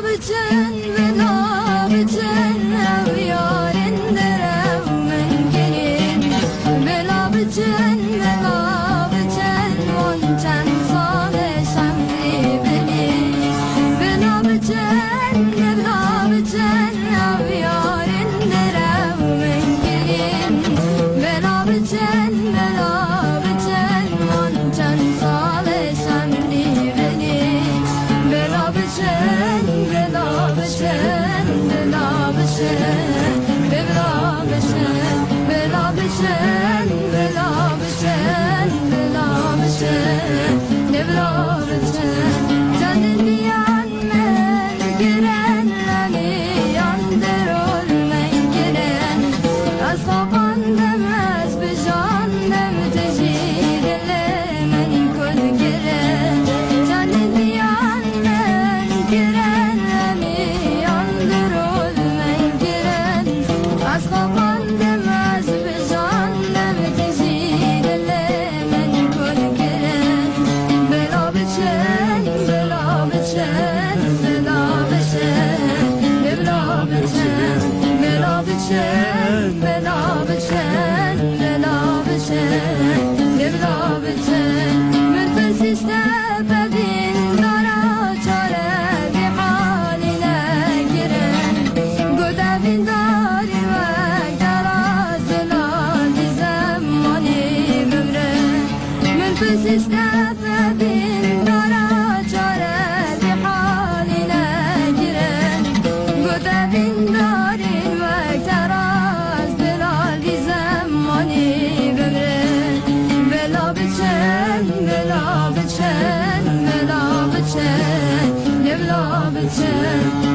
بچن بلا بچن او یارن درو من گرین بلا بچن وان چند سال شمری بلی بلا بچن او یارن درو من گرین بلا بچن وان چند سال شمری بلی بلا بچن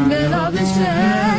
بلا بچن